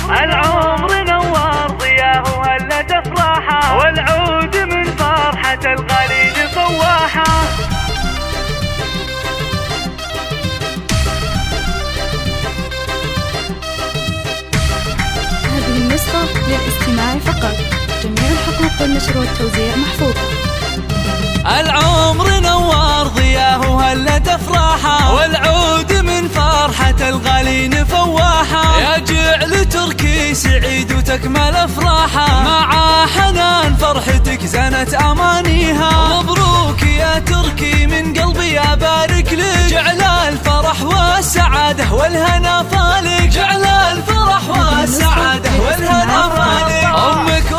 العمر نوار ضياه وهلت افراحه، والعود من فرحة الغالين فواحه. هذه النسخة للاستماع فقط، جميع الحقوق والنشر والتوزيع محفوظة. العمر نوار ضياه وهلت افراحه، والعود من فرحة الغالين فواحه. يا جعل تركي سعيد وتكمل افراحه، مع حنان فرحتك زنت امانيها. مبروك يا تركي من قلبي ابارك لك، جعل الفرح والسعادة والهنا فالك، جعل الفرح والسعادة والهنا فالك. امك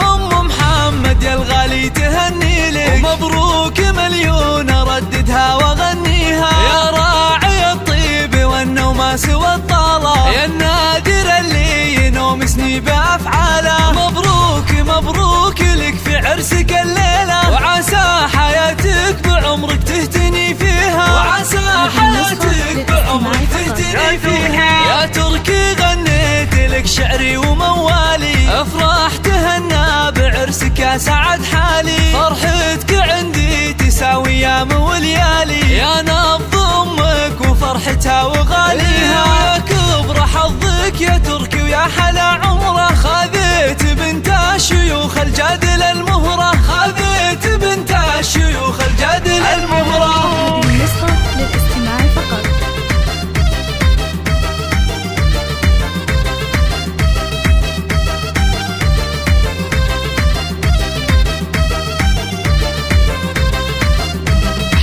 محمد يا الغالي تهني لك، ومبروك مليون رددها واغنيها. يا راعي الطيب والنوماس والطالة، يا النادر اللي ينومسني بافعاله. مبروك مبروك لك في عرسك الليلة، وعسى حياتك بعمرك تهتني فيها، وعسى حياتك بعمرك تهتني فيها. يا تركي غنيت لك شعري وموالي، افراح تهنى بعرسك يا سعد حالي. فرحتك عندي تساوي ايام وليالي، يا نبض امك وفرحتها وغاليها. يا كبر حظك يا تركي ويا حلا عمره، خذيت بنت الشيوخ الجادل المهرة، خذيت بنت الشيوخ الجادل المهرة. هذه النسخة للاستماع فقط.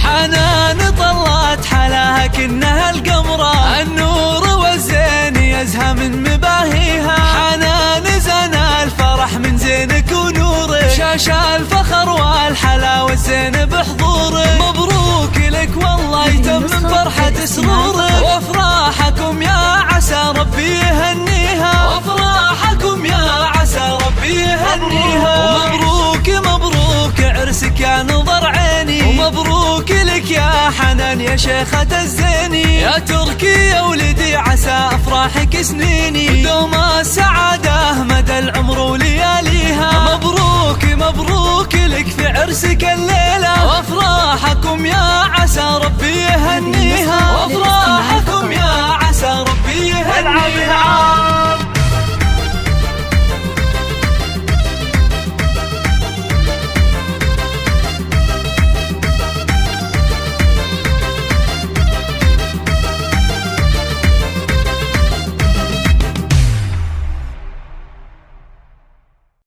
حنان طلت حلاها كنها القمرة، النور والزين يزهى من مباهيها. حنان زنا الفرح من زينك ونورك، شاش الفخر والحلا والزين بحضورك. مبروك لك والله يتمم فرحة سرورك، وافراحكم يا عسى ربي يهنيها، وافراحكم يا عسى ربي يهنيها. ومبروك مبروك عرسك يا نظر عيني، ومبروك لك يا حنان يا شيخة الزيني. يا تركي يا ولدي عسى افراحك سنيني، ودوم السعادة مدى العمر ولياليها. مبروك مبروك لك في عرسك الليلة، وافراحكم يا عسى ربي يهنيها.